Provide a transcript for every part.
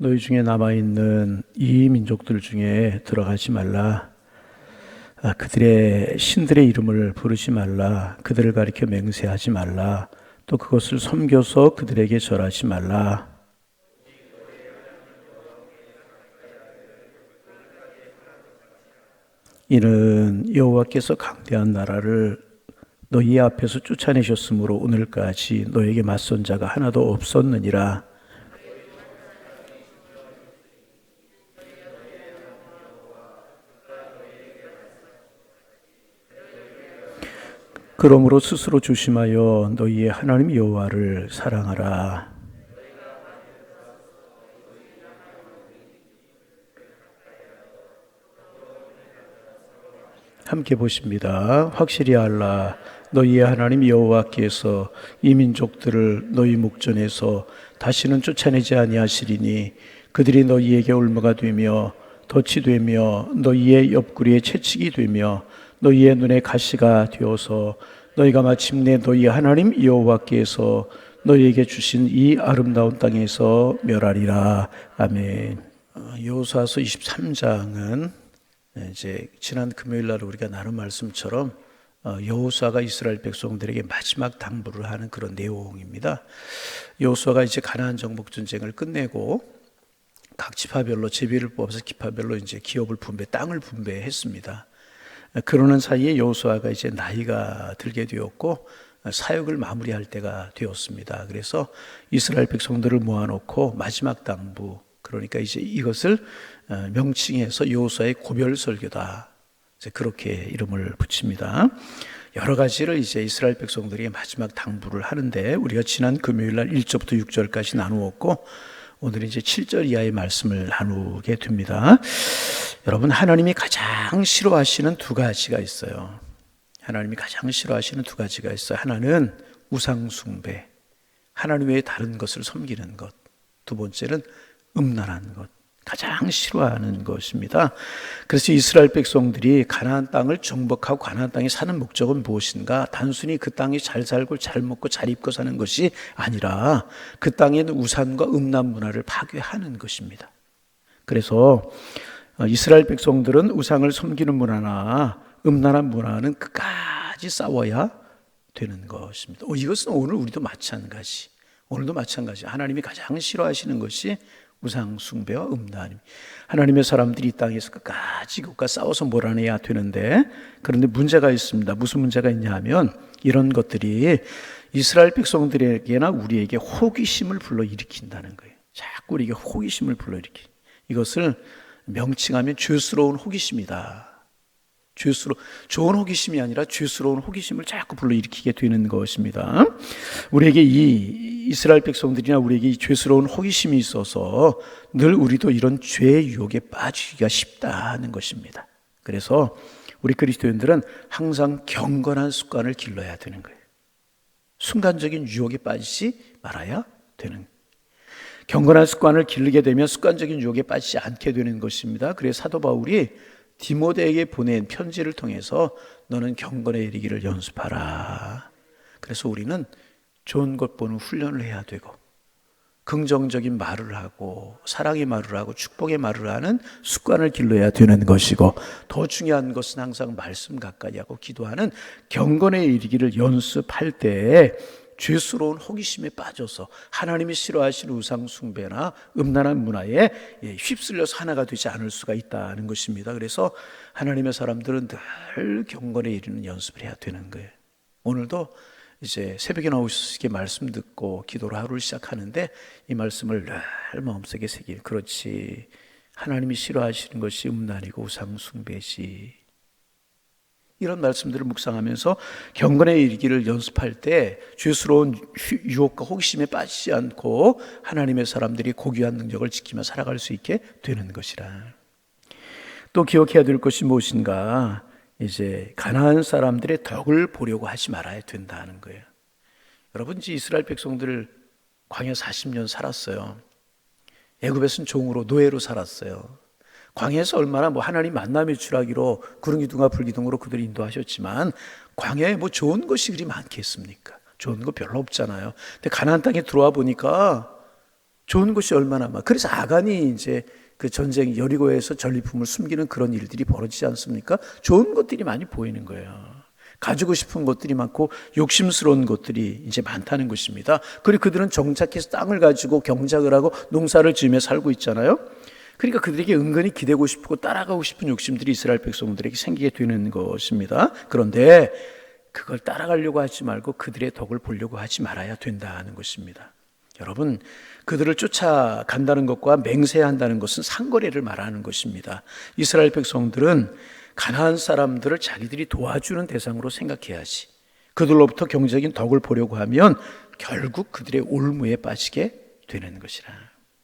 너희 중에 남아있는 이 민족들 중에 들어가지 말라. 그들의 신들의 이름을 부르지 말라. 그들을 가리켜 맹세하지 말라. 또 그것을 섬겨서 그들에게 절하지 말라. 이는 여호와께서 강대한 나라를 너희 앞에서 쫓아내셨으므로 오늘까지 너에게 맞선 자가 하나도 없었느니라. 그러므로 스스로 조심하여 너희의 하나님 여호와를 사랑하라. 함께 보십니다. 확실히 알라. 너희의 하나님 여호와께서 이 민족들을 너희 목전에서 다시는 쫓아내지 아니하시리니 그들이 너희에게 올무가 되며 덫이 되며 너희의 옆구리에 채찍이 되며 너희의 눈에 가시가 되어서 너희가 마침내 너희 하나님 여호와께서 너희에게 주신 이 아름다운 땅에서 멸하리라. 아멘. 여호수아서 23장은 이제 지난 금요일 날 우리가 나눈 말씀처럼 여호수아가 이스라엘 백성들에게 마지막 당부를 하는 그런 내용입니다. 여호수아가 이제 가나안 정복 전쟁을 끝내고 각 지파별로 제비를 뽑아서 지파별로 이제 기업을 땅을 분배했습니다. 그러는 사이에 여호수아가 이제 나이가 들게 되었고 사역을 마무리할 때가 되었습니다. 그래서 이스라엘 백성들을 모아놓고 마지막 당부, 그러니까 이제 이것을 명칭해서 여호수아의 고별 설교다. 이제 그렇게 이름을 붙입니다. 여러 가지를 이제 이스라엘 백성들이 마지막 당부를 하는데 우리가 지난 금요일 날 1절부터 6절까지 나누었고 오늘은 이제 7절 이하의 말씀을 나누게 됩니다. 여러분, 하나님이 가장 싫어하시는 두 가지가 있어요. 하나님이 가장 싫어하시는 두 가지가 있어요. 하나는 우상 숭배, 하나님 외에 다른 것을 섬기는 것. 두 번째는 음란한 것, 가장 싫어하는 것입니다. 그래서 이스라엘 백성들이 가나안 땅을 정복하고 가나안 땅에 사는 목적은 무엇인가? 단순히 그 땅에 잘 살고 잘 먹고 잘 입고 사는 것이 아니라 그 땅에 있는 우상과 음란 문화를 파괴하는 것입니다. 그래서 이스라엘 백성들은 우상을 섬기는 문화나 음란한 문화는 끝까지 싸워야 되는 것입니다. 이것은 오늘 우리도 마찬가지. 오늘도 마찬가지. 하나님이 가장 싫어하시는 것이 우상 숭배와 음란입니다. 하나님의 사람들이 이 땅에서 끝까지 그것과 싸워서 몰아내야 되는데, 그런데 문제가 있습니다. 무슨 문제가 있냐 하면 이런 것들이 이스라엘 백성들에게나 우리에게 호기심을 불러일으킨다는 거예요. 자꾸 우리에게 호기심을 불러일으키. 이것을 명칭하면 죄스러운 호기심이다. 좋은 호기심이 아니라 죄스러운 호기심을 자꾸 불러일으키게 되는 것입니다. 우리에게 이 이스라엘 백성들이나 우리에게 이 죄스러운 호기심이 있어서 늘 우리도 이런 죄의 유혹에 빠지기가 쉽다는 것입니다. 그래서 우리 그리스도인들은 항상 경건한 습관을 길러야 되는 거예요. 순간적인 유혹에 빠지지 말아야 되는 거예요. 경건한 습관을 기르게 되면 습관적인 유혹에 빠지지 않게 되는 것입니다. 그래서 사도 바울이 디모데에게 보낸 편지를 통해서 너는 경건에 이르기를 연습하라. 그래서 우리는 좋은 것 보는 훈련을 해야 되고 긍정적인 말을 하고 사랑의 말을 하고 축복의 말을 하는 습관을 길러야 되는 것이고, 더 중요한 것은 항상 말씀 가까이 하고 기도하는 경건에 이르기를 연습할 때 죄스러운 호기심에 빠져서 하나님이 싫어하시는 우상 숭배나 음란한 문화에 휩쓸려서 하나가 되지 않을 수가 있다는 것입니다. 그래서 하나님의 사람들은 늘 경건에 이르는 연습을 해야 되는 거예요. 오늘도 이제 새벽에 나오셔서 이렇게 말씀 듣고 기도로 하루를 시작하는데 이 말씀을 늘 마음속에 새길, 그렇지, 하나님이 싫어하시는 것이 음란이고 우상 숭배지, 이런 말씀들을 묵상하면서 경건에 이르기를 연습할 때 죄스러운 유혹과 호기심에 빠지지 않고 하나님의 사람들이 고귀한 능력을 지키며 살아갈 수 있게 되는 것이라. 또 기억해야 될 것이 무엇인가? 이제 가나안 사람들의 덕을 보려고 하지 말아야 된다는 거예요. 여러분, 이스라엘 백성들 광야 40년 살았어요. 애굽에서는 종으로 노예로 살았어요. 광야에서 얼마나 하나님 만남의 주라기로 구름기둥과 불기둥으로 그들을 인도하셨지만 광야에 좋은 것이 그리 많겠습니까? 좋은 거 별로 없잖아요. 근데 가나안 땅에 들어와 보니까 좋은 것이 얼마나 많아. 그래서 아간이 이제 그 전쟁 여리고에서 전리품을 숨기는 그런 일들이 벌어지지 않습니까? 좋은 것들이 많이 보이는 거예요. 가지고 싶은 것들이 많고 욕심스러운 것들이 이제 많다는 것입니다. 그리고 그들은 정착해서 땅을 가지고 경작을 하고 농사를 지으며 살고 있잖아요. 그러니까 그들에게 은근히 기대고 싶고 따라가고 싶은 욕심들이 이스라엘 백성들에게 생기게 되는 것입니다. 그런데 그걸 따라가려고 하지 말고 그들의 덕을 보려고 하지 말아야 된다는 것입니다. 여러분, 그들을 쫓아간다는 것과 맹세한다는 것은 상거래를 말하는 것입니다. 이스라엘 백성들은 가나안 사람들을 자기들이 도와주는 대상으로 생각해야지, 그들로부터 경제적인 덕을 보려고 하면 결국 그들의 올무에 빠지게 되는 것이라.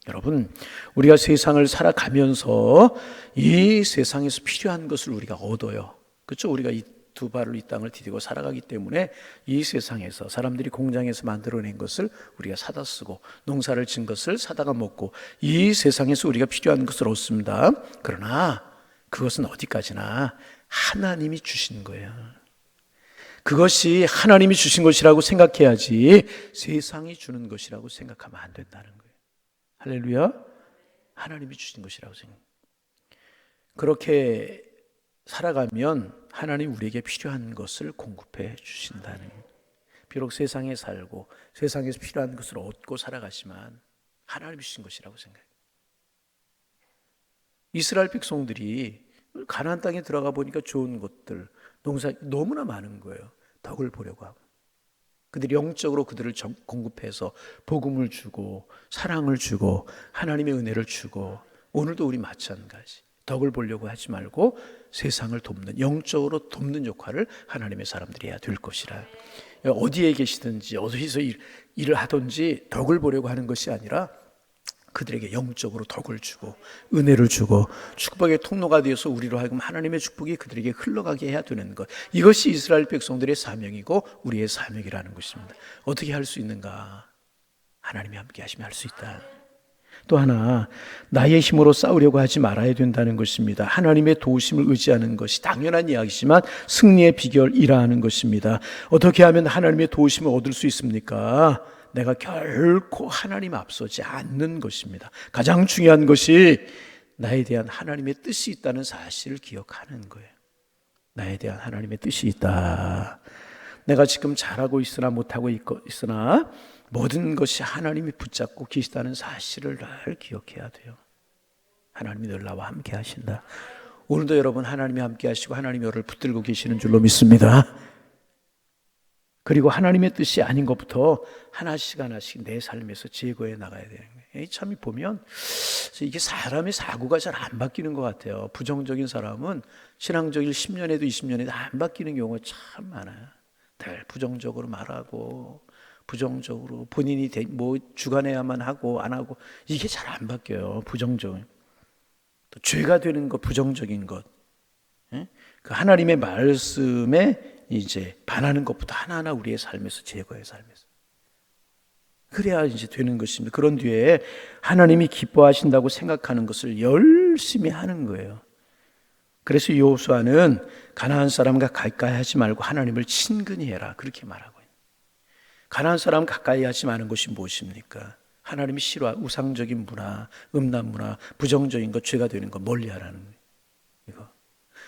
여러분, 우리가 세상을 살아가면서 이 세상에서 필요한 것을 우리가 얻어요. 그렇죠? 우리가 이 두 발로 이 땅을 디디고 살아가기 때문에 이 세상에서 사람들이 공장에서 만들어낸 것을 우리가 사다 쓰고 농사를 진 것을 사다가 먹고 이 세상에서 우리가 필요한 것을 얻습니다. 그러나 그것은 어디까지나 하나님이 주신 거예요. 그것이 하나님이 주신 것이라고 생각해야지 세상이 주는 것이라고 생각하면 안 된다는 거예요. 할렐루야. 하나님이 주신 것이라고 생각해요. 그렇게 살아가면 하나님 우리에게 필요한 것을 공급해 주신다는 거예요. 비록 세상에 살고 세상에서 필요한 것을 얻고 살아가지만 하나님이 주신 것이라고 생각해요. 이스라엘 백성들이 가나안 땅에 들어가 보니까 좋은 것들, 농사 너무나 많은 거예요. 덕을 보려고 하고. 그들이 영적으로 그들을 공급해서 복음을 주고 사랑을 주고 하나님의 은혜를 주고, 오늘도 우리 마찬가지 덕을 보려고 하지 말고 세상을 돕는, 영적으로 돕는 역할을 하나님의 사람들이 해야 될 것이라. 어디에 계시든지 어디서 일을 하든지 덕을 보려고 하는 것이 아니라 그들에게 영적으로 덕을 주고 은혜를 주고 축복의 통로가 되어서 우리로 하여금 하나님의 축복이 그들에게 흘러가게 해야 되는 것, 이것이 이스라엘 백성들의 사명이고 우리의 사명이라는 것입니다. 어떻게 할 수 있는가? 하나님이 함께 하시면 할 수 있다. 또 하나, 나의 힘으로 싸우려고 하지 말아야 된다는 것입니다. 하나님의 도우심을 의지하는 것이 당연한 이야기지만 승리의 비결이라는 것입니다. 어떻게 하면 하나님의 도우심을 얻을 수 있습니까? 내가 결코 하나님 앞서지 않는 것입니다. 가장 중요한 것이 나에 대한 하나님의 뜻이 있다는 사실을 기억하는 거예요. 나에 대한 하나님의 뜻이 있다. 내가 지금 잘하고 있으나 못하고 있으나 모든 것이 하나님이 붙잡고 계시다는 사실을 늘 기억해야 돼요. 하나님이 늘 나와 함께 하신다. 오늘도 여러분 하나님이 함께 하시고 하나님이 여러분을 붙들고 계시는 줄로 믿습니다. 그리고 하나님의 뜻이 아닌 것부터 하나씩 하나씩 내 삶에서 제거해 나가야 되는 거예요. 참 보면 이게 사람의 사고가 잘 안 바뀌는 것 같아요. 부정적인 사람은 신앙적인 10년에도 20년에도 안 바뀌는 경우가 참 많아요. 늘 부정적으로 말하고 부정적으로 본인이 뭐 주관해야만 하고 안 하고, 이게 잘 안 바뀌어요. 부정적인 또 죄가 되는 것, 부정적인 것, 그 하나님의 말씀에 이제 반하는 것부터 하나하나 우리의 삶에서 제거해 삶에서, 그래야 이제 되는 것입니다. 그런 뒤에 하나님이 기뻐하신다고 생각하는 것을 열심히 하는 거예요. 그래서 여호수아는 가나안 사람과 가까이 하지 말고 하나님을 친근히 해라, 그렇게 말하고 있어요. 가나안 사람 가까이 하지 마는 것이 무엇입니까? 하나님이 싫어하는 우상적인 문화, 음란 문화, 부정적인 것, 죄가 되는 것 멀리하라는 거예요. 이거.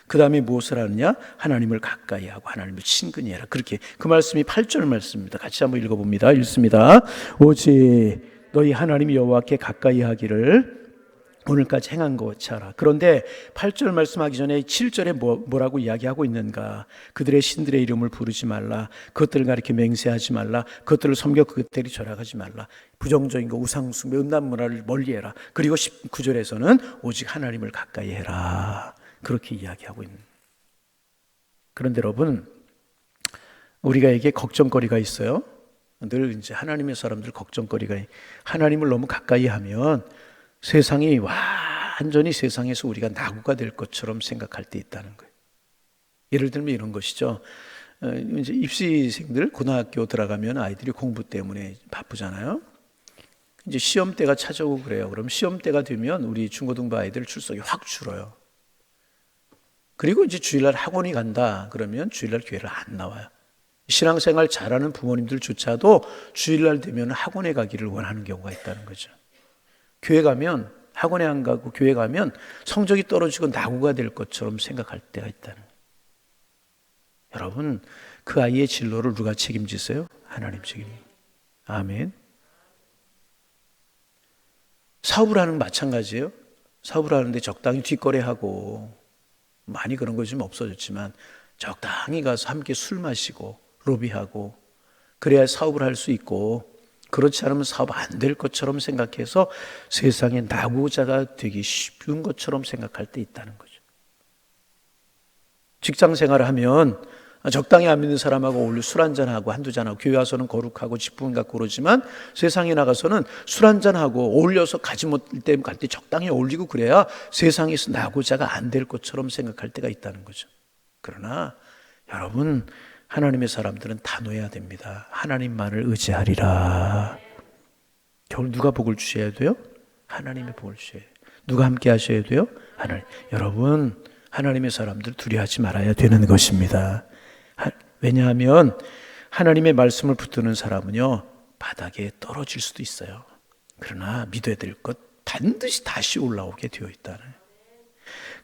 그 다음에 무엇을 하느냐? 하나님을 가까이 하고 하나님을 친근히 해라. 그렇게, 그 말씀이 8절 말씀입니다. 같이 한번 읽어봅니다. 읽습니다. 오직 너희 하나님 여호와께 가까이 하기를 오늘까지 행한 것 같이 하라. 그런데 8절 말씀하기 전에 7절에 뭐라고 이야기하고 있는가? 그들의 신들의 이름을 부르지 말라. 그것들을 가리켜 맹세하지 말라. 그것들을 섬겨 그것들이 절하지 말라. 부정적인 거, 우상숭배, 음란 문화를 멀리해라. 그리고 19절에서는 오직 하나님을 가까이 해라. 그렇게 이야기하고 있는. 그런데 여러분, 우리가에게 걱정거리가 있어요. 늘 이제 하나님의 사람들 걱정거리가, 하나님을 너무 가까이 하면 세상이 완전히 세상에서 우리가 낙후가 될 것처럼 생각할 때 있다는 거예요. 예를 들면 이런 것이죠. 이제 입시생들 고등학교 들어가면 아이들이 공부 때문에 바쁘잖아요. 이제 시험 때가 찾아오고 그래요. 그럼 시험 때가 되면 우리 중고등부 아이들 출석이 확 줄어요. 그리고 이제 주일날 학원이 간다 그러면 주일날 교회를 안 나와요. 신앙생활 잘하는 부모님들조차도 주일날 되면 학원에 가기를 원하는 경우가 있다는 거죠. 교회 가면, 학원에 안 가고 교회 가면 성적이 떨어지고 낙오가 될 것처럼 생각할 때가 있다는 거예요. 여러분, 그 아이의 진로를 누가 책임지세요? 하나님 책임입니다. 아멘. 사업을 하는 건 마찬가지예요. 사업을 하는데 적당히 뒷거래하고, 많이 그런 거 좀 없어졌지만 적당히 가서 함께 술 마시고 로비하고 그래야 사업을 할 수 있고, 그렇지 않으면 사업 안 될 것처럼 생각해서 세상에 낙오자가 되기 쉬운 것처럼 생각할 때 있다는 거죠. 직장 생활을 하면 적당히 안 믿는 사람하고 어울려 술 한잔하고 한두 잔하고, 교회 와서는 거룩하고 직분 갖고 그러지만 세상에 나가서는 술 한잔하고 어울려서 가지 못할 때 갈 때 적당히 어울리고 그래야 세상에서 낙오자가 안 될 것처럼 생각할 때가 있다는 거죠. 그러나 여러분, 하나님의 사람들은 단호해야 됩니다. 하나님만을 의지하리라. 겨울 누가 복을 주셔야 돼요? 하나님의 복을 주셔야 돼요. 누가 함께 하셔야 돼요? 하나님. 여러분, 하나님의 사람들 두려워하지 말아야 되는 것입니다. 왜냐하면 하나님의 말씀을 붙드는 사람은요, 바닥에 떨어질 수도 있어요. 그러나 믿어야 될 것 반드시 다시 올라오게 되어 있다는.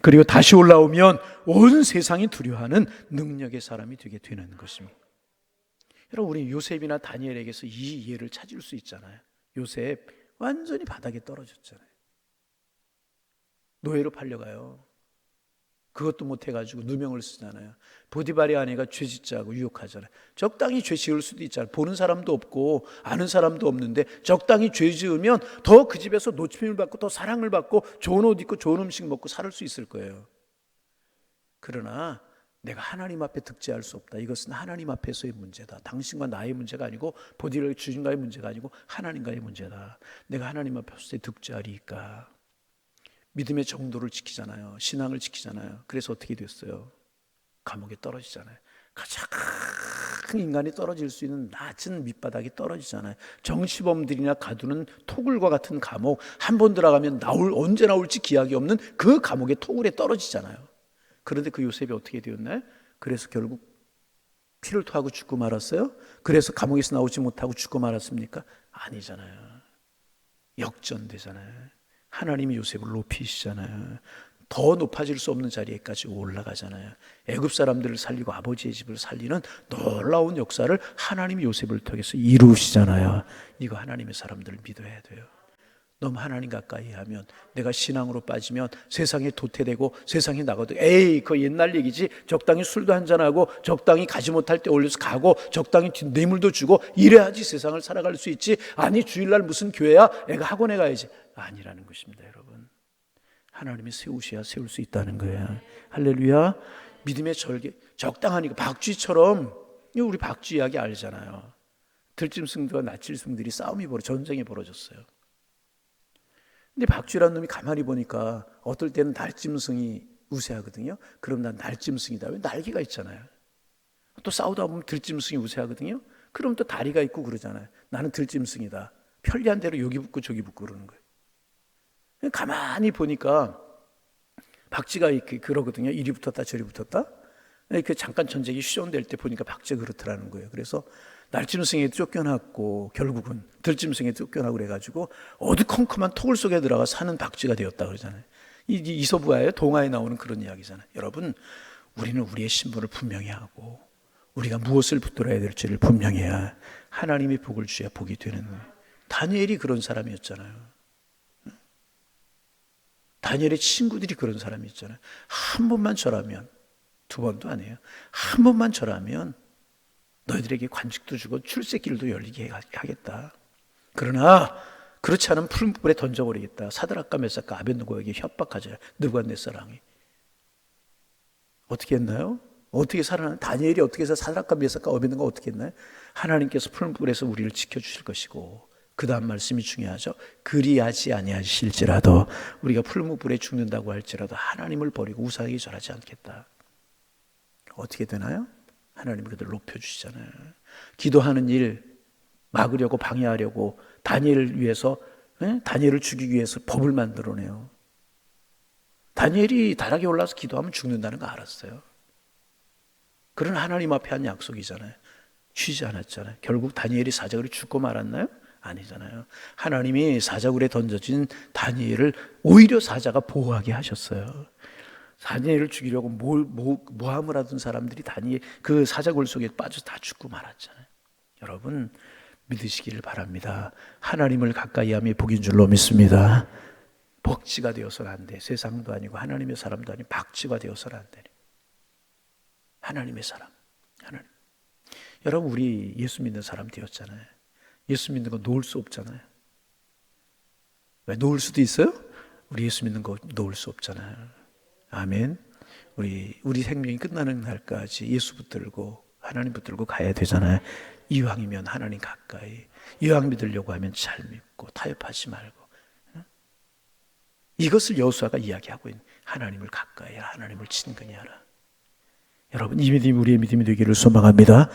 그리고 다시 올라오면 온 세상이 두려워하는 능력의 사람이 되게 되는 것입니다. 여러분, 우리 요셉이나 다니엘에게서 이 예를 찾을 수 있잖아요. 요셉 완전히 바닥에 떨어졌잖아요. 노예로 팔려가요. 그것도 못해가지고 누명을 쓰잖아요. 보디발의 아내가 죄짓자고 유혹하잖아요. 적당히 죄 지을 수도 있잖아요. 보는 사람도 없고 아는 사람도 없는데 적당히 죄 지으면 더 그 집에서 노침을 받고 더 사랑을 받고 좋은 옷 입고 좋은 음식 먹고 살 수 있을 거예요. 그러나 내가 하나님 앞에 득죄할 수 없다. 이것은 하나님 앞에서의 문제다. 당신과 나의 문제가 아니고 보디발의 주인과의 문제가 아니고 하나님과의 문제다. 내가 하나님 앞에서 득죄하리까. 믿음의 정도를 지키잖아요. 신앙을 지키잖아요. 그래서 어떻게 됐어요? 감옥에 떨어지잖아요. 가장 인간이 떨어질 수 있는 낮은 밑바닥이 떨어지잖아요. 정치범들이나 가두는 토굴과 같은 감옥, 한 번 들어가면 언제 나올지 기약이 없는 그 감옥의 토굴에 떨어지잖아요. 그런데 그 요셉이 어떻게 되었나요? 그래서 결국 피를 토하고 죽고 말았어요? 그래서 감옥에서 나오지 못하고 죽고 말았습니까? 아니잖아요. 역전되잖아요. 하나님이 요셉을 높이시잖아요. 더 높아질 수 없는 자리에까지 올라가잖아요. 애굽 사람들을 살리고 아버지의 집을 살리는 놀라운 역사를 하나님이 요셉을 통해서 이루시잖아요. 이거 하나님의 사람들을 믿어야 돼요. 너무 하나님 가까이 하면, 내가 신앙으로 빠지면 세상에 도태되고 세상에 나가도 에이 그거 옛날 얘기지, 적당히 술도 한잔하고 적당히 가지 못할 때 올려서 가고 적당히 뇌물도 주고 이래야지 세상을 살아갈 수 있지, 아니 주일날 무슨 교회야, 애가 학원에 가야지, 아니라는 것입니다. 여러분, 하나님이 세우셔야 세울 수 있다는 거예요. 할렐루야. 믿음의 절개, 적당하니까. 박쥐처럼, 우리 박쥐 이야기 알잖아요. 들짐승들과 낯질승들이 싸움이 전쟁이 벌어졌어요. 근데 박쥐라는 놈이 가만히 보니까 어떨 때는 날짐승이 우세하거든요. 그럼 난 날짐승이다. 왜? 날개가 있잖아요. 또 싸우다 보면 들짐승이 우세하거든요. 그럼 또 다리가 있고 그러잖아요. 나는 들짐승이다. 편리한 대로 여기 붙고 저기 붙고 그러는 거예요. 가만히 보니까 박쥐가 이렇게 그러거든요. 이리 붙었다 저리 붙었다. 이렇게 잠깐 전쟁이 휴전될 때 보니까 박쥐가 그렇더라는 거예요. 그래서 날짐승에 쫓겨났고 결국은 들짐승에 쫓겨나고 그래가지고 어두컴컴한 토굴 속에 들어가 사는 박쥐가 되었다 그러잖아요. 이서부화의 동화에 나오는 그런 이야기잖아요. 여러분, 우리는 우리의 신분을 분명히 하고 우리가 무엇을 붙들어야 될지를 분명히 해야 하나님이 복을 주셔야 복이 되는 거예요. 다니엘이 그런 사람이었잖아요. 다니엘의 친구들이 그런 사람이었잖아요. 한 번만 절하면, 두 번도 아니에요, 한 번만 절하면 너희들에게 관직도 주고 출세길도 열리게 하겠다. 그러나 그렇지 않으면 푸른 불에 던져버리겠다. 사드락과 메삭과 아벳느고에게 협박하자. 느부갓네살왕이 어떻게 했나요? 어떻게 살아나? 다니엘이 어떻게 해서 사드락과 메삭과 아벳느고가 어떻게 했나요? 하나님께서 푸른 불에서 우리를 지켜주실 것이고, 그 다음 말씀이 중요하죠. 그리하지 아니하실지라도, 우리가 풀무불에 죽는다고 할지라도 하나님을 버리고 우상에게 절하지 않겠다. 어떻게 되나요? 하나님이 그들 높여주시잖아요. 기도하는 일 막으려고 방해하려고 다니엘을 위해서, 다니엘을 죽이기 위해서 법을 만들어내요. 다니엘이 다락에 올라서 기도하면 죽는다는 거 알았어요. 그런 하나님 앞에 한 약속이잖아요. 쉬지 않았잖아요. 결국 다니엘이 사자굴에 죽고 말았나요? 아니잖아요. 하나님이 사자굴에 던져진 다니엘을 오히려 사자가 보호하게 하셨어요. 다니엘을 죽이려고 모함을 하던 사람들이 다니엘 그 사자굴 속에 빠져서 다 죽고 말았잖아요. 여러분 믿으시기를 바랍니다. 하나님을 가까이 함이 복인 줄로 믿습니다. 복지가 되어서는 안 돼. 세상도 아니고 하나님의 사람도 아니고 박쥐가 되어서는 안 돼. 하나님의 사람. 하나님. 여러분 우리 예수 믿는 사람 되었잖아요. 예수 믿는 거 놓을 수 없잖아요. 왜 놓을 수도 있어요? 우리 예수 믿는 거 놓을 수 없잖아요. 아멘. 우리 생명이 끝나는 날까지 예수 붙들고 하나님 붙들고 가야 되잖아요. 이왕이면 하나님 가까이. 이왕 믿으려고 하면 잘 믿고 타협하지 말고. 이것을 여호수아가 이야기하고 있는 하나님을 가까이 하라. 하나님을 친근히 하라. 여러분 이 믿음이 우리의 믿음이 되기를 소망합니다.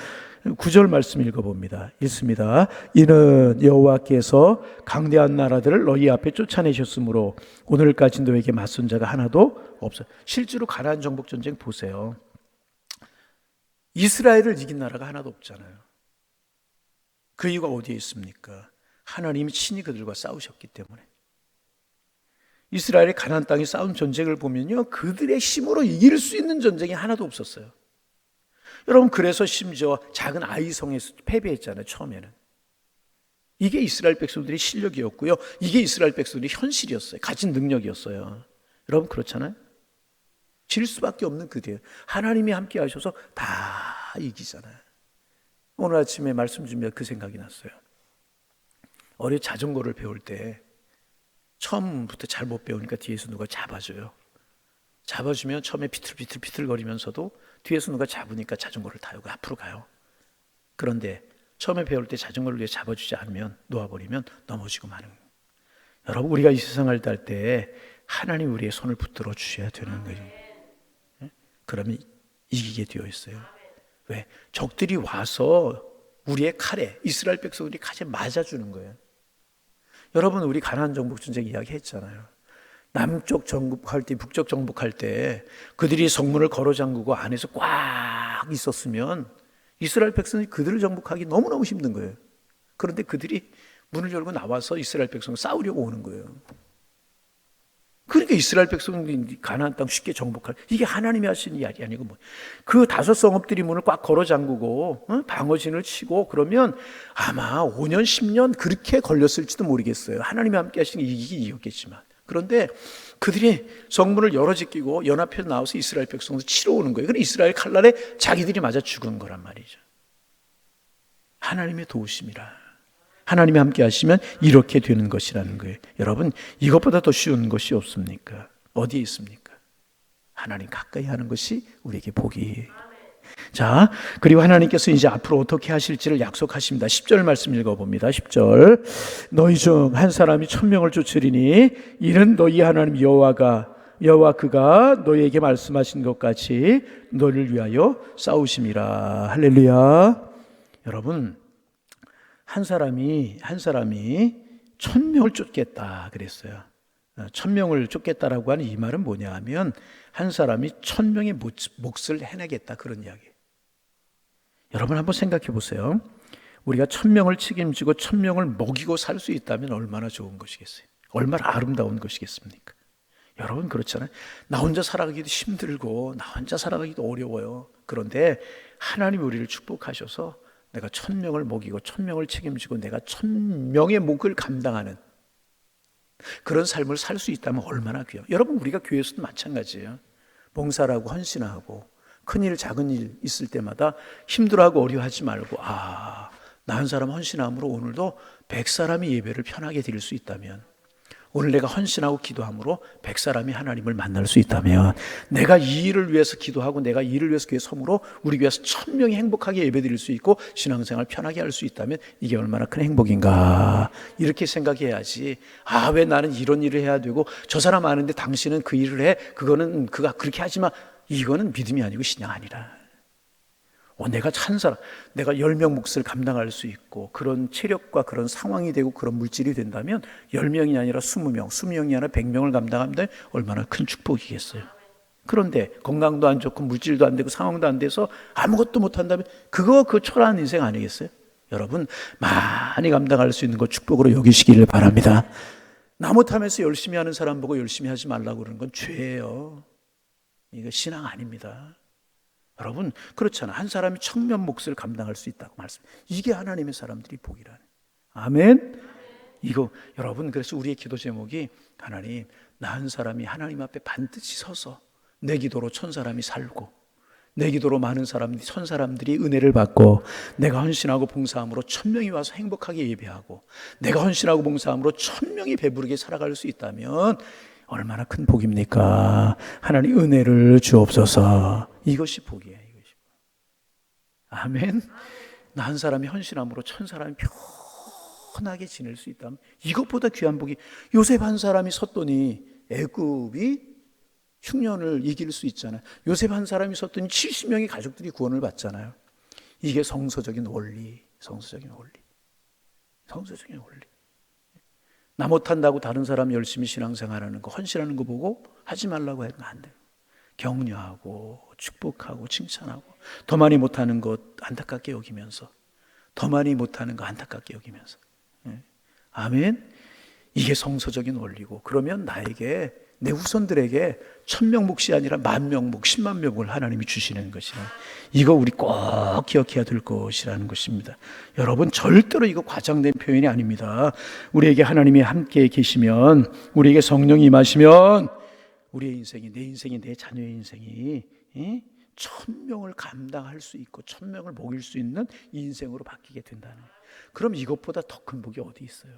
9절 말씀 읽어봅니다. 읽습니다. 이는 여호와께서 강대한 나라들을 너희 앞에 쫓아내셨으므로 오늘까지 너에게 맞선 자가 하나도 없어. 실제로 가나안 정복 전쟁 보세요. 이스라엘을 이긴 나라가 하나도 없잖아요. 그 이유가 어디에 있습니까? 하나님이 친히 그들과 싸우셨기 때문에. 이스라엘의 가나안 땅에 싸운 전쟁을 보면요, 그들의 힘으로 이길 수 있는 전쟁이 하나도 없었어요. 여러분 그래서 심지어 작은 아이성에서 패배했잖아요. 처음에는. 이게 이스라엘 백성들의 실력이었고요, 이게 이스라엘 백성들의 현실이었어요. 가진 능력이었어요. 여러분 그렇잖아요. 질 수밖에 없는 그대요. 하나님이 함께 하셔서 다 이기잖아요. 오늘 아침에 말씀 준비할 그 생각이 났어요. 어려 자전거를 배울 때 처음부터 잘 못 배우니까 뒤에서 누가 잡아줘요. 잡아주면 처음에 비틀비틀 거리면서도 뒤에서 누가 잡으니까 자전거를 타요. 앞으로 가요. 그런데 처음에 배울 때 자전거를 위해 잡아주지 않으면 놓아버리면 넘어지고 마는 거예요. 여러분 우리가 이 세상을 살 때 하나님 우리의 손을 붙들어 주셔야 되는 거예요. 그러면 이기게 되어 있어요. 왜? 적들이 와서 우리의 칼에, 이스라엘 백성들이 칼에 맞아주는 거예요. 여러분 우리 가나안 정복 전쟁 이야기 했잖아요. 남쪽 정복할 때, 북쪽 정복할 때 그들이 성문을 걸어 잠그고 안에서 꽉 있었으면 이스라엘 백성이 그들을 정복하기 너무너무 힘든 거예요. 그런데 그들이 문을 열고 나와서 이스라엘 백성을 싸우려고 오는 거예요. 그러니까 이스라엘 백성이 가나안 땅 쉽게 정복할, 이게 하나님이 하신 일이 아니고 뭐. 그 5 성읍들이 문을 꽉 걸어 잠그고 방어진을 치고 그러면 아마 5년 10년 그렇게 걸렸을지도 모르겠어요. 하나님이 함께 하시는 게 이기겠지만. 그런데 그들이 성문을 열어 제끼고 연합해서 나와서 이스라엘 백성을 치러 오는 거예요. 그래서 이스라엘 칼날에 자기들이 맞아 죽은 거란 말이죠. 하나님의 도우심이라. 하나님이 함께 하시면 이렇게 되는 것이라는 거예요. 여러분 이것보다 더 쉬운 것이 없습니까? 어디에 있습니까? 하나님 가까이 하는 것이 우리에게 복이에요. 자, 그리고 하나님께서 이제 앞으로 어떻게 하실지를 약속하십니다. 10절 말씀 읽어봅니다. 10절. 너희 중 한 사람이 1000명을 쫓으리니 이는 너희 하나님 여호와 그가 너희에게 말씀하신 것 같이 너희를 위하여 싸우심이라. 할렐루야. 여러분 한 사람이 1000명을 쫓겠다 그랬어요. 1000명을 쫓겠다라고 하는 이 말은 뭐냐 하면 한 사람이 1000명의 몫을 해내겠다 그런 이야기예요. 여러분 한번 생각해 보세요. 우리가 1000명을 책임지고 1000명을 먹이고 살 수 있다면 얼마나 좋은 것이겠어요. 얼마나 아름다운 것이겠습니까? 여러분 그렇잖아요. 나 혼자 살아가기도 힘들고 나 혼자 살아가기도 어려워요. 그런데 하나님이 우리를 축복하셔서 내가 1000명을 먹이고 1000명을 책임지고 내가 1000명의 몫을 감당하는 그런 삶을 살 수 있다면 얼마나 귀해요. 여러분 우리가 교회에서도 마찬가지예요. 봉사라고 헌신하고 큰일 작은 일 있을 때마다 힘들어하고 어려워하지 말고 나 한 사람 헌신함으로 오늘도 100사람이 예배를 편하게 드릴 수 있다면, 오늘 내가 헌신하고 기도함으로 100사람이 하나님을 만날 수 있다면, 내가 이 일을 위해서 기도하고 내가 이 일을 위해서 교회 섬으로 우리 교회에서 1000명이 행복하게 예배드릴 수 있고 신앙생활 편하게 할 수 있다면 이게 얼마나 큰 행복인가, 이렇게 생각해야지. 왜 나는 이런 일을 해야 되고 저 사람 아는데 당신은 그 일을 해, 그거는 그가 그렇게 하지마, 이거는 믿음이 아니고 신앙 아니라. 내가 찬 사람, 내가 10명 몫을 감당할 수 있고 그런 체력과 그런 상황이 되고 그런 물질이 된다면 10명이 아니라 20명, 20명이 아니라 100명을 감당하면 얼마나 큰 축복이겠어요. 그런데 건강도 안 좋고 물질도 안 되고 상황도 안 돼서 아무것도 못 한다면 그 초라한 인생 아니겠어요? 여러분 많이 감당할 수 있는 거 축복으로 여기시기를 바랍니다. 나 못하면서 열심히 하는 사람 보고 열심히 하지 말라고 그러는 건 죄예요. 이거 신앙 아닙니다. 여러분 그렇잖아. 한 사람이 청년 몫을 감당할 수 있다고 말씀. 이게 하나님의 사람들이 복이라네. 아멘. 이거 여러분 그래서 우리의 기도 제목이 하나님 나 한 사람이 하나님 앞에 반드시 서서 내 기도로 천 사람이 살고 내 기도로 많은 사람들이 천 사람들이 은혜를 받고 내가 헌신하고 봉사함으로 천 명이 와서 행복하게 예배하고 내가 헌신하고 봉사함으로 천 명이 배부르게 살아갈 수 있다면 얼마나 큰 복입니까? 하나님 은혜를 주옵소서. 이것이 복이에요. 이것이. 아멘. 나 한 사람이 헌신함으로 천 사람이 편하게 지낼 수 있다면 이것보다 귀한 복이 요셉 한 사람이 섰더니 애굽이 흉년을 이길 수 있잖아요. 요셉 한 사람이 섰더니 70명의 가족들이 구원을 받잖아요. 이게 성서적인 원리, 성서적인 원리, 성서적인 원리. 나 못한다고 다른 사람 열심히 신앙생활하는 거, 헌신하는 거 보고 하지 말라고 해도 안 돼요. 격려하고 축복하고 칭찬하고 더 많이 못하는 것 안타깝게 여기면서 더 많이 못하는 거 안타깝게 여기면서 아멘. 이게 성서적인 원리고 그러면 나에게 내 후손들에게 1000명 몫이 아니라 10,000명 몫, 10만 명을 하나님이 주시는 것이라. 이거 우리 꼭 기억해야 될 것이라는 것입니다. 여러분 절대로 이거 과장된 표현이 아닙니다. 우리에게 하나님이 함께 계시면 우리에게 성령이 임하시면 우리의 인생이 내 인생이 내 자녀의 인생이 1000명을 감당할 수 있고 1000명을 먹일 수 있는 인생으로 바뀌게 된다는. 그럼 이것보다 더 큰 복이 어디 있어요?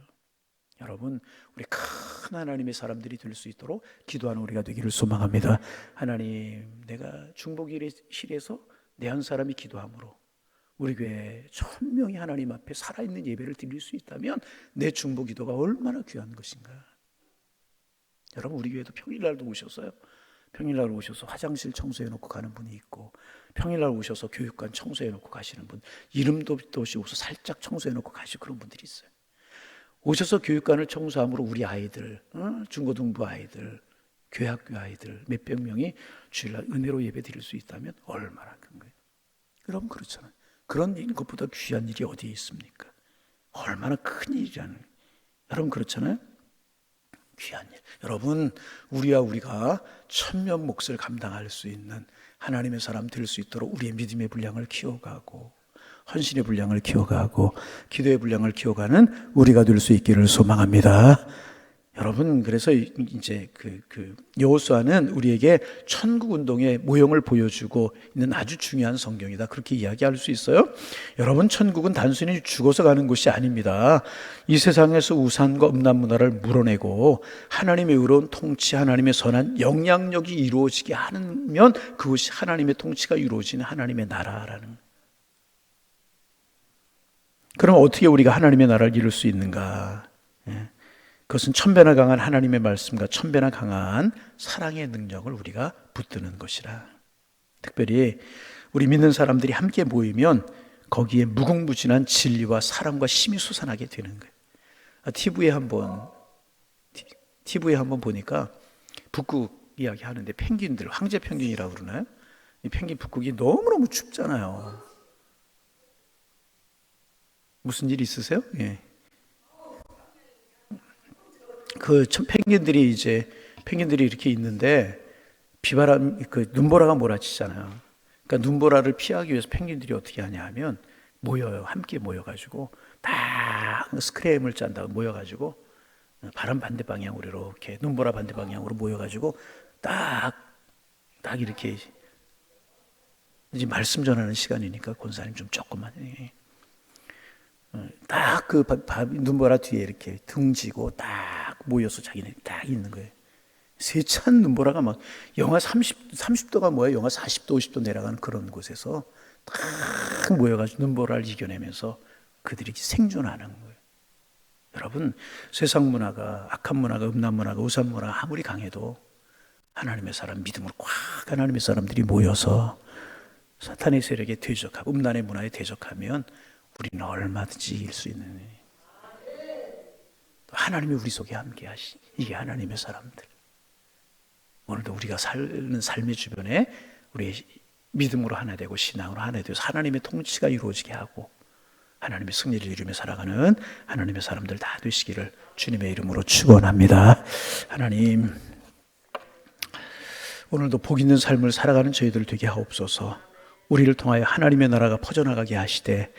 여러분 우리 큰 하나님의 사람들이 될 수 있도록 기도하는 우리가 되기를 소망합니다. 하나님 내가 중보기실에서 내 한 사람이 기도함으로 우리 교회 1000명이 하나님 앞에 살아있는 예배를 드릴 수 있다면 내 중보기도가 얼마나 귀한 것인가. 여러분 우리 교회도 평일날도 오셨어요. 평일날 오셔서 화장실 청소해놓고 가는 분이 있고 평일날 오셔서 교육관 청소해놓고 가시는 분, 이름도 없이 오셔서 살짝 청소해놓고 가시고 그런 분들이 있어요. 오셔서 교육관을 청소함으로 우리 아이들, 중고등부 아이들, 교학교 아이들 몇백 명이 주일날 은혜로 예배 드릴 수 있다면 얼마나 큰 거예요. 여러분 그렇잖아요. 그런 것보다 귀한 일이 어디에 있습니까? 얼마나 큰 일이라는. 여러분 그렇잖아요. 귀한 일. 여러분 우리가 천면 몫을 감당할 수 있는 하나님의 사람 될 수 있도록 우리의 믿음의 분량을 키워가고 헌신의 분량을 키워가고 기도의 분량을 키워가는 우리가 될 수 있기를 소망합니다. 여러분 그래서 이제 여호수아는 우리에게 천국 운동의 모형을 보여주고 있는 아주 중요한 성경이다. 그렇게 이야기할 수 있어요. 여러분 천국은 단순히 죽어서 가는 곳이 아닙니다. 이 세상에서 우상과 음란 문화를 물어내고 하나님의 의로운 통치, 하나님의 선한 영향력이 이루어지게 하면 그것이 하나님의 통치가 이루어지는 하나님의 나라라는. 그럼 어떻게 우리가 하나님의 나라를 이룰 수 있는가? 그것은 천배나 강한 하나님의 말씀과 천배나 강한 사랑의 능력을 우리가 붙드는 것이라. 특별히 우리 믿는 사람들이 함께 모이면 거기에 무궁무진한 진리와 사랑과 힘이 솟아나게 되는 거예요. TV에 한번 보니까 북극 이야기 하는데 펭귄들, 황제 펭귄이라고 그러나요? 이 펭귄 북극이 너무너무 춥잖아요. 무슨 일 있으세요? 예. 펭귄들이 이렇게 있는데 비바람, 눈보라가 몰아치잖아요. 그러니까 눈보라를 피하기 위해서 펭귄들이 어떻게 하냐 하면 모여요. 함께 모여가지고 딱 스크램을 짠다고 모여가지고 바람 반대 방향으로 이렇게 눈보라 반대 방향으로 모여가지고 딱 이렇게 이제 말씀 전하는 시간이니까 권사님 좀 조금만. 딱 눈보라 뒤에 이렇게 등지고 딱 모여서 자기네 딱 있는 거예요. 세찬 눈보라가 막 영하 30도가 뭐예요? 영하 40도, 50도 내려가는 그런 곳에서 딱 모여가지고 눈보라를 이겨내면서 그들이 생존하는 거예요. 여러분, 세상 문화가, 악한 문화가, 음란 문화가, 우상 문화가 아무리 강해도 하나님의 사람, 믿음으로 꽉 하나님의 사람들이 모여서 사탄의 세력에 대적하고 음란의 문화에 대적하면 우리는 얼마든지 이길 수 있는. 하나님이 우리 속에 함께 하시. 이게 하나님의 사람들. 오늘도 우리가 사는 삶의 주변에 우리의 믿음으로 하나 되고 신앙으로 하나 되어서 하나님의 통치가 이루어지게 하고 하나님의 승리를 이루며 살아가는 하나님의 사람들 다 되시기를 주님의 이름으로 축원합니다. 하나님, 오늘도 복 있는 삶을 살아가는 저희들 되게 하옵소서. 우리를 통하여 하나님의 나라가 퍼져나가게 하시되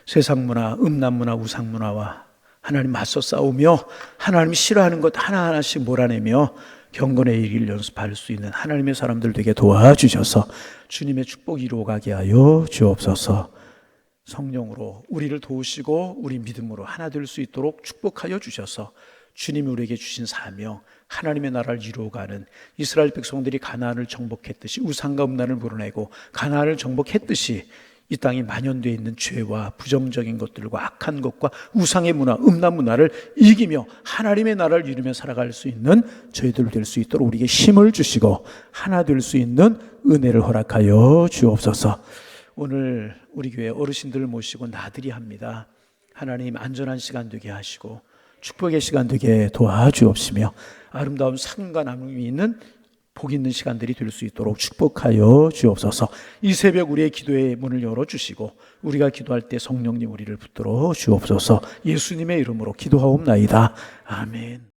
세상 문화, 음란 문화, 우상 문화와 하나님 맞서 싸우며 하나님이 싫어하는 것 하나하나씩 몰아내며 경건의 일을 연습할 수 있는 하나님의 사람들 되게 도와주셔서 주님의 축복 이루어가게 하여 주옵소서. 성령으로 우리를 도우시고 우리 믿음으로 하나 될 수 있도록 축복하여 주셔서 주님이 우리에게 주신 사명, 하나님의 나라를 이루어가는 이스라엘 백성들이 가나안을 정복했듯이 우상과 음란을 물어내고 가나안을 정복했듯이 이 땅에 만연되어 있는 죄와 부정적인 것들과 악한 것과 우상의 문화, 음란 문화를 이기며 하나님의 나라를 이루며 살아갈 수 있는 저희들 될 수 있도록 우리에게 힘을 주시고 하나 될 수 있는 은혜를 허락하여 주옵소서. 오늘 우리 교회 어르신들을 모시고 나들이 합니다. 하나님 안전한 시간 되게 하시고 축복의 시간 되게 도와주옵시며 아름다운 상과 나눔이 있는 복 있는 시간들이 될 수 있도록 축복하여 주옵소서. 이 새벽 우리의 기도의 문을 열어주시고 우리가 기도할 때 성령님 우리를 붙들어 주옵소서. 예수님의 이름으로 기도하옵나이다. 아멘.